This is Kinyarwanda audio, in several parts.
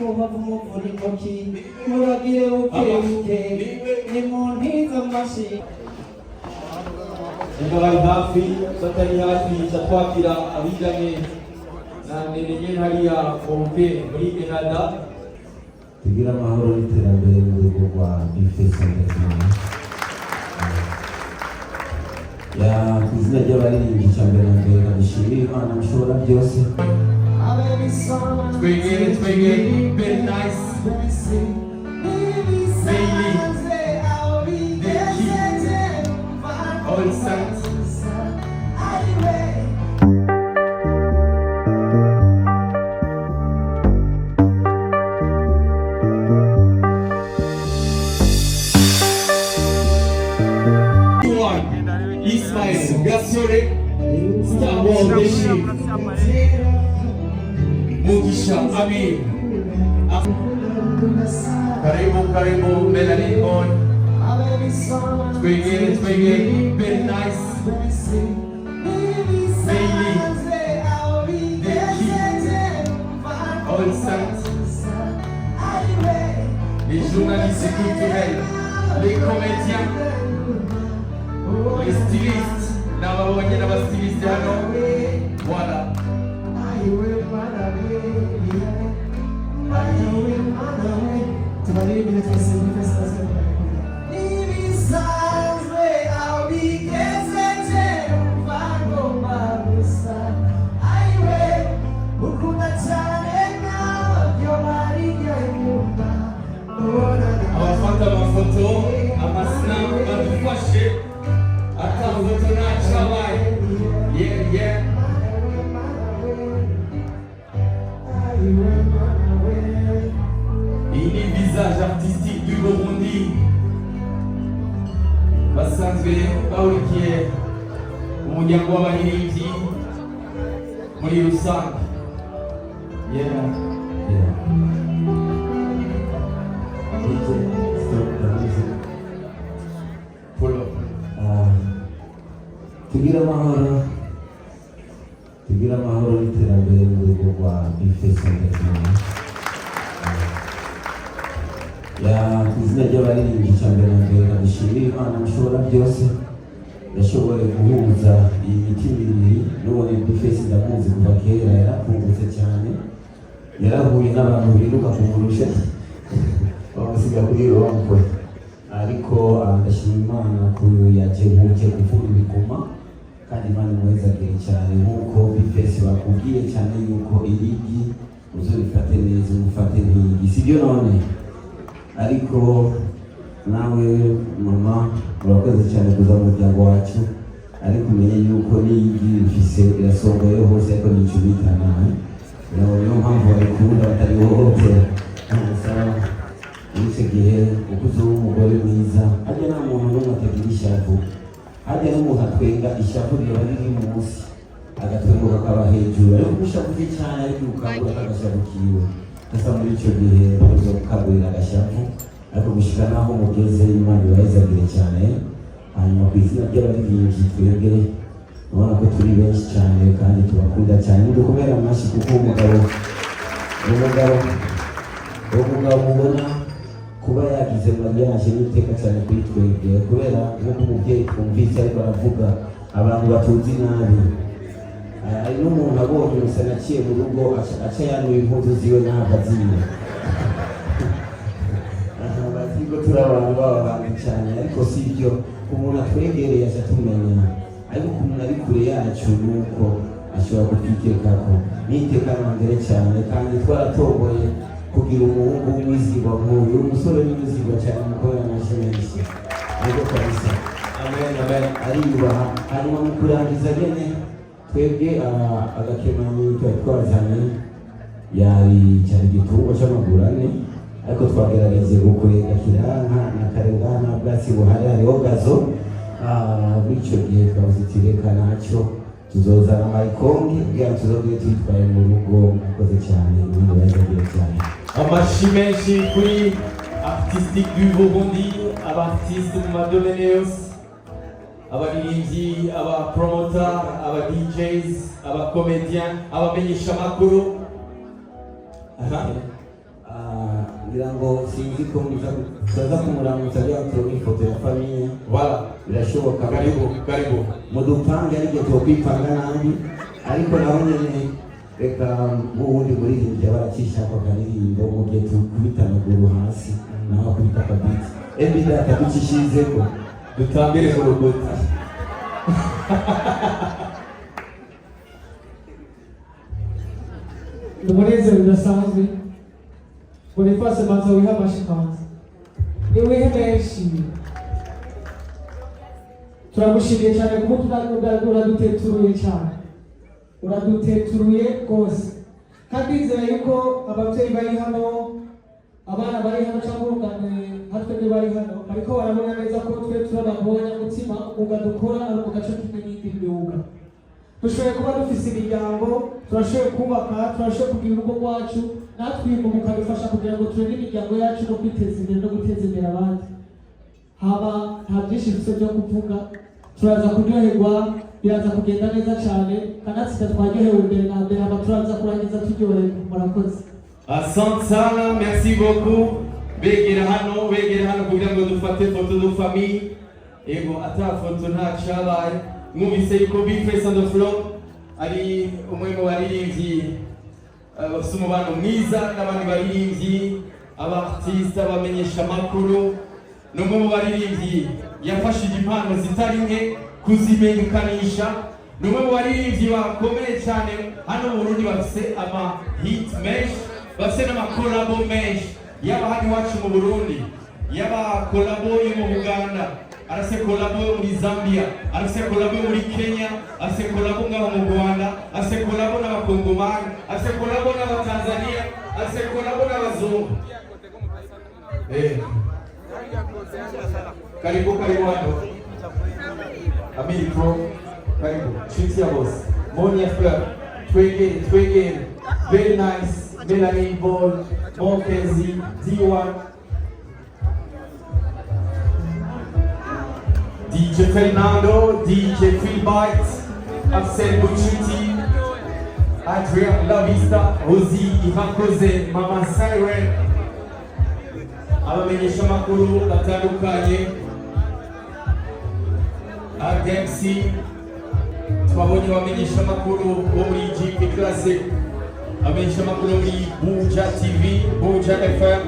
kuva kumuvura intoki muragire bukebuke nimuntiza amashi bari hafi batari hafi twakira abiganye na nenye hariya pompe muri Canada tugira amahoro n'iterambere mu rugo rwa Bifesa ya kuzina ry'abaririmbyi cyambere na mbere nabishimira Imana mushobora byose twegere very nice Bailey the key all saints Ismail Gassore Star Wars Beshir Mugisha Amir Karibu Melanie Bon Twegere very nice Bailey the key all saints les journalistes culturels les comédiens les stylistes n'ababonye n'abastylistes hano voilà abafata amafoto amasinamu badufashe akafoto nacabaye yeah iyi ni visage artistique du Burundi basanzwe bahurikiye umuryango w'abaririmbyi muri rusange tugira amahoro n'iterambere mu rugo rwa Bifesa ya kuzina ry'abaririmbyi cyambere na mbere nabishimira Imana mushobora byose yashoboye guhuza iyi mitima ibiri n'ubundi Bifesa ndamuzi kuva kera yarakungutse cyane yarahuye n'abantu biruka kumurusha bamusiga kuri rompwe ariko ndashima Imana ko yajebuke kuvuga ibiguma kandi Imana imwezagire cyane nk'uko Bifesa bakubwiye cyane yuko irigi uzurifate neza umufate nk'igi sibyo none ariko nawe mama urakoze cyane kuza mu muryango wacu ariko umenye yuko n'igi ifise irasongoye hose ariko n'icyo bitana niyo mpamvu babikunda batarihohotera muri icyo gihe ukuze w'umugore mwiza harya nta muntu n'umwe atagira ishavu harya n'umuntu atwenga ishavu riba riri munsi agatwengo kakaba hejuru ariko umushavuye cyane ariko ukabura agashavu kiwe gusa muri icyo gihe uzo gukagurira agashavu ariko gushika naho mugeze Imana ibayizagire cyane hanyuma ku izina ry'abaririmbyi twebwe ubona ko turi benshi cyane kandi tubakunda cyane dukomere amashyi kuko umugabo mubona kuba yagize mariage n'iteka cyane kuri twebwe kubera nk'uko umubyeyi twumvise ariko aravuga abantu batunze nabi hari n'umuntu abonye umusana aciye mu rugo aca yanuye impuzu ziwe n'ahagaziye batiko turi abantu b'abantu cyane ariko si ibyo umuntu atwegereye aca tumenya ariko umuntu ari kure yacu nuko ashobora kutwitekako nitekana mbere cyane kandi twaratomboye kugira umuhungu w'umwizigwa nk'uyu umusore w'umwizigwa cyane umukobwa n'amashimenshi ariko kabisa amen ariyubaha hanyuma mu kurangiza nyene twebwe agakemanyi twari twazanye yari cyari igitungwa cy'amaguru ane ariko twagerageje gukurega kiranka na karengana bwatsi buhari hariho gazo muri icyo gihe twazitireka nacyo tuzozana amayikongi kugira ngo tuzogere tuyitwaye mu rugo mwakoze cyane ibindi bazagiye cyane amashi menshi kuri artistique du Burundi abartiste mu madomene yose abaririmbyi abapromota aba DJs abakomedian abamenyesha amakuru kugira ngo sinzi ko tuza kumuramutsa bya turi ifoto ya famiye wala birashoboka karibu mudupange ariko twokwipanga nabi ariko naho nyene reka ubundi muririmbyi baracisha ako karirimbo mu gihe tukubita amaguru hasi naho kubita akabiti ebida ataducishizeko dutambire mu rukuta umunezero udasanzwe Boniface manza wiha amashikanza niwihe menshi turagushimiye cyane kuko uraduteturuye cyane uraduteturuye rwose kandi nzira yuko ababyeyi bari hano abana bari hano cyangwa urungane hatwe bari hano ariko barabona neza ko twe turababonye umutima umwuga dukora ari mu gace kimwe n'indi myuga dushoboye kuba dufise imiryango turashoboye kubaka turashoboye kugira urugo rwacu natwe uyu mwuga ukadufasha kugira ngo turinde imiryango yacu no kwiteza imbere no guteza imbere abandi haba nta byinshi bifite byo kuvuga turaza kuryoherwa biraza kugenda neza cyane kanatsinda twaryohewe mbere na mbere haba turaza kurangiza turyohewe murakoze. Asante sana, merci beaucoup. Begera hano kugira ngo dufate foto de famille. Ego ata foto nta cyabaye. Mwumvise yuko Big Face on the floor ari umwe mu baririmbyi bafite umubano mwiza n'abandi baririmbyi abartiste abamenyesha amakuru n'umwe mu baririmbyi yafashije impano zitari nke kuzimenyekanisha n'umwe mu baririmbyi bakomeye cyane hano mu Burundi bafite ama hit menshi bafite n'amakolabo menshi yaba hano iwacu mu Burundi yaba kolabo yo mu Uganda arase kolabo yo muri Zambia arase kolabo yo muri Kenya arase kolabo ngaho mu Rwanda arase kolabo n'abakongomani arase kolabo n'abatanzania arase kolabo n'abazungu karibu hano Americo karibu chiti ya boss Monia Fleur twegere very nice Melanie Ball Mokezi D1 DJ Fernando, DJ Philbite, Axel Buchuti, Adrian Lavista, Rosie, Ivan Koze, Mama Siren, abamenyesha amakuru batandukanye, RDMC, twabonye abamenyesha amakuru bo muri GP Classic, abamenyesha amakuru muri Buja TV, Buja FM,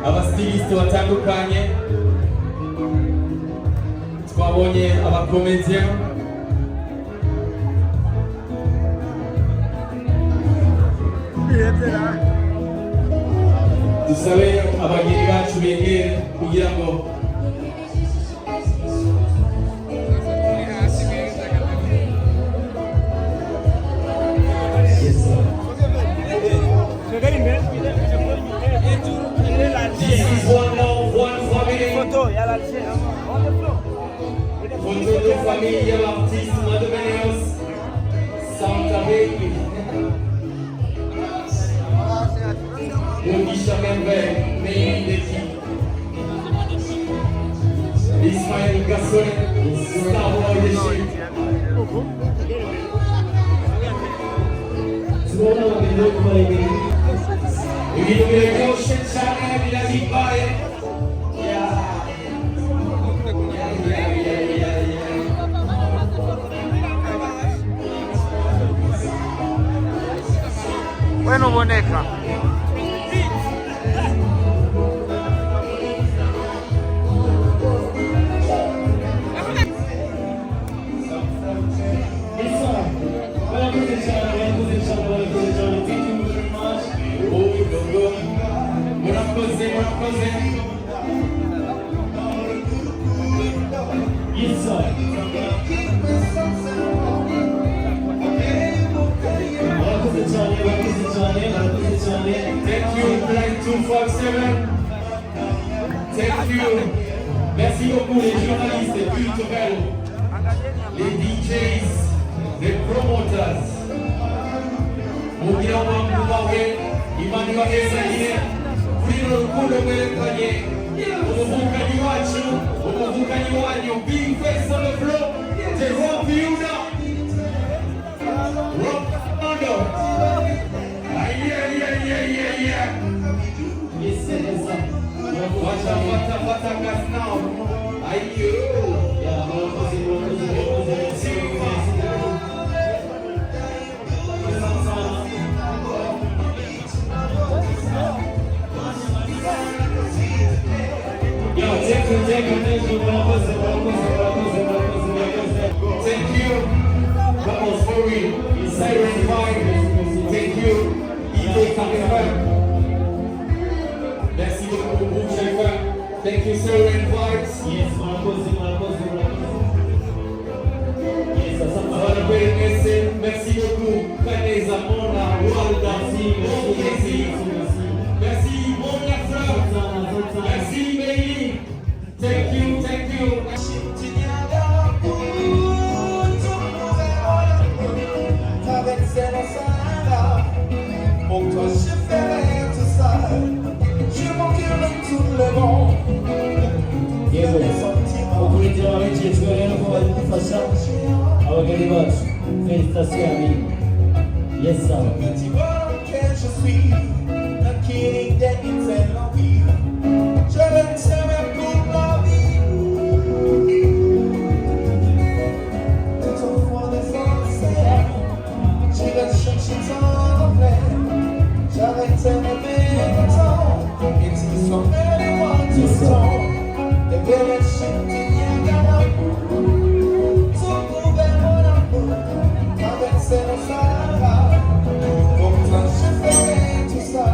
abastiliste batandukanye, twabonye abakomedian dusabe abageni bacu begere kugira ngo this is one love, one family. Photo de famille l'artiste Madomeneos Santa Baby Monisha Membe Meili Deti Ismaël Gassonet Starboy Deshi Zona Wabendo Kumalebe Uginomile Koshen Chane Miladi Baye Bueno, boneca. Yes, sir. Thank you, Flight 257. Thank you. Merci beaucoup les journalistes culturels, les DJs, les promoters. Mugira wangu wawe, imani wa Ezalie, Frino Rukundo Mwelekanye, umuvukanyi wacu, umuvukanyi wanyu, Big Face on the floor, Jerome Fiuna, Rob Fernando. Yeah. Zamona, Walda, merci Monia Frau, merci Meili, thank you. Pour toi je ferai tout ça, je m'occupe de tout le monde. Ukurikira abicishwa rero ko bari gufasha abageni bacu. Félicitations amis. Yes sir. Petit bonhomme que je suis, le king des hits et l'envie. Je vais t'aimer toute ma vie. Tout au fond des océans, j'irai chercher ton plaisir. J'arrête t'aimer longtemps, et tu saurais les moi tout le temps. Et bébé, je te dis un gamin, tout pouvait mon amour, avec ses nostalgies. Pour toi, je ferai tout ça.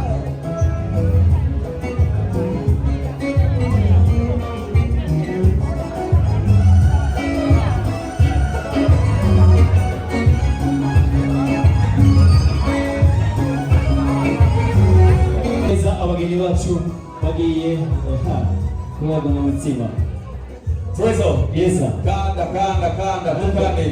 Abageni bacu bagiye kubaga mu mutima. Trezo, yes sir. Kanda, tukane.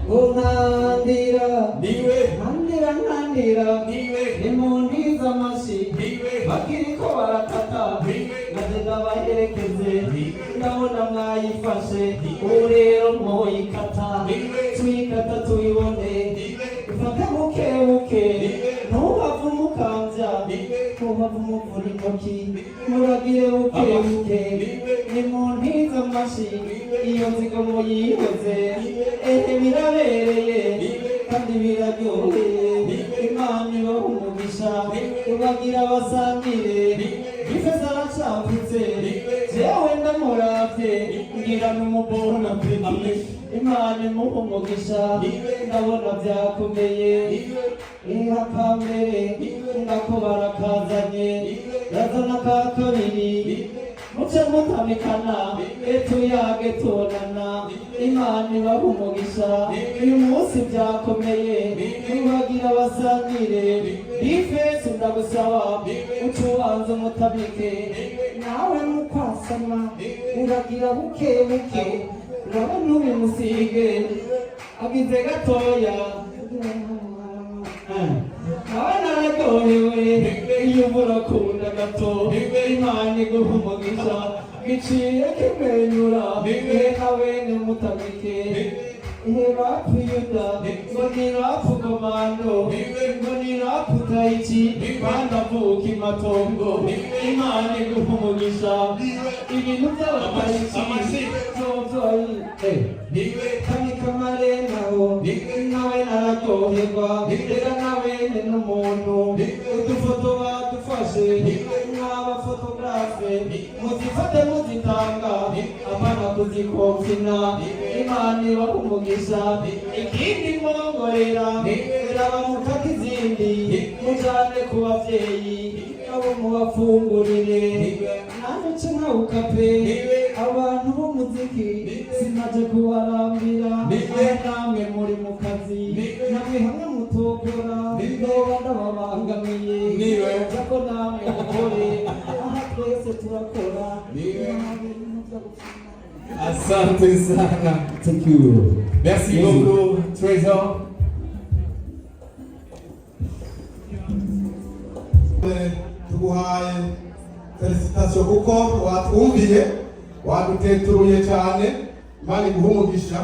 Unandira Niwe, Nandira niwe, Nimundiza amashi niwe, bakiriko baratata Nagenda baherekeze Ndabona mwayifashe Ubu rero mwoyikata Tuyikata tuyibone Ifate buke Ntuhava umukambya Ntuhava umuvura intoki Muragire buke Nimundiza amashi Iyo nzigo muyihoze birabereye kandi biraryoheye Imana ibaha umugisha ibagira abasangire Bifeza aracavutse jewe ndamuravye ngira n'umubona pe Imana imuha umugisha ndabona vyakomeye ihakambere ngako barakazanye yazana ka kabiri muce mutamikana tuyage tonana Imana ibaha umugisha uyu munsi vyakomeye nibagira abasangire Bifesi ndagusaba ucubanza umutabike nawe mukwasama uragira buke urabona ubimusige agize gatoya nawe nararyohewe iyo murakunda gato Imana iguha umugisha giciye kimwenyura nawe nimutabike rapu yuda ngo ni rapu komando ngo ni rapu taichi banavuka imatongo Imana iguha umugisha ibintu by'abataichi kani kamarenaho nawe nararyoherwa reka nawe ni n'umuntu udufoto badufashe nk'abafotografe muzifate muzitanga apana kuzikopfina Imana ibaha umugisha ikindi mwongorera irabamuka izindi mujane ku bavyeyi abo mubafungurire nanuce nkawuka pe abantu b'umuziki sinaje kubarambira namwe muri mu kazi namwe hamwe mutokora ndoba ndababangamiye jako namwe mukore aha twese turakora asante sana. Thank you. Merci beaucoup, Trésor. Tuguhaye felicitation kuko watwumviye waduteturuye cyane Imana iguha umugisha.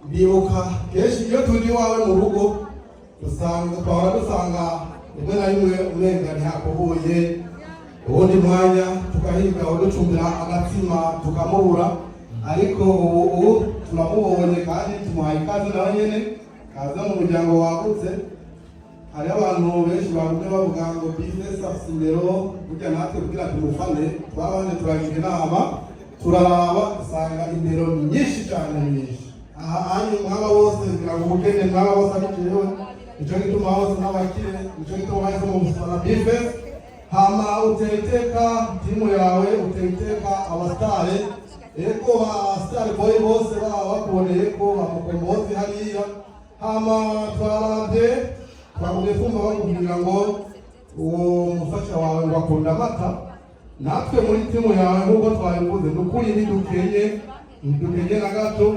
Ndibuka kenshi iyo turi iwawe mu rugo twahora dusanga rimwe na rimwe umenga ntihakubuye ubundi mwanya tukahiga uducumbira agatsima tukamubura, ariko ubu turamubonye kandi tumuhaye ikaze nawe nyene kaza mu muryango wagutse. Hari abantu benshi bagumye bavuga ngo business afite indero, burya natwe kugira tumufane twabanje turagira inama turaraba usanga indero ni nyinshi cyane nyinshi. Aha anyu mwaba bose kugira ngo ubukene mwaba bose abikiyeho nicyo gituma bose n'abakire nicyo gituma bahise mu musana business. Hama uteiteka timu yawe uteiteka abastare eko ba star boy bose baba bakuboneye ko bamukombozi hariya. Hama twarabye twaguye kumva bakubwira ngo uwo mufasha wawe ngo akunda amata, natwe muri timu yawe nk'uko twabivuze dukuri ntidukenye na gato.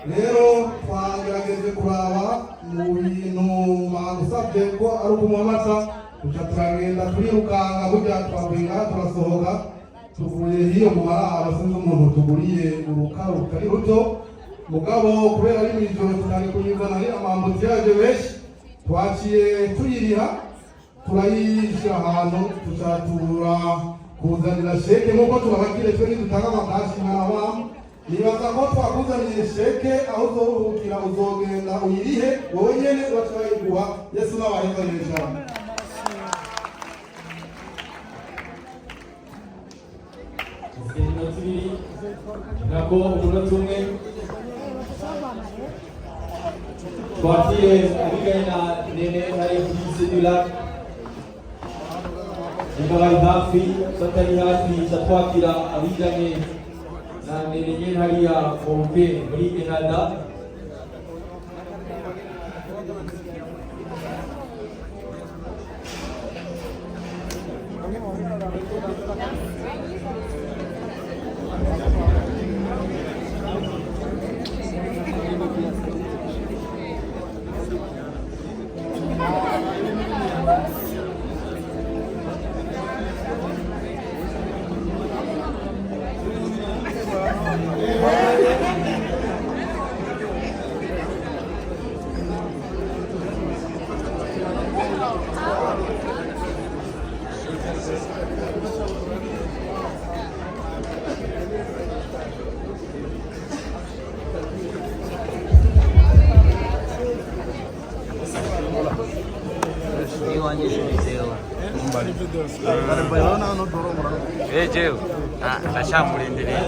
Rero twagerageje kuraba mu bintu bagusabye ko ari ukunywa amata, tuca turagenda turirukanga burya twavuye turasohoka tuvuye hiyo mu mararo sinzi umuntu tuguriye urukaru rutari ruto, mugabo kubera ari mw'ijoro tutari kuyizana ari amambutiyaje benshi, twaciye tuyiriha turayishyira ahantu tucatura kuzanira sheke nk'uko tubabagire twe nidutanga amakashi n'abamu. Nibaza ko twakuzaniye sheke aho uzoruhukira uzogenda uyirihe wowe nyene baca bayiguha. Yesu n'abahezanye cyane. Nako umunota umwe twakire abigaye na Nene hari kugise dula ingabari hafi batari hafi twakira abiganye na Nene nyene hariya bombe muri Canada. Jeu. Nashamulindiriye.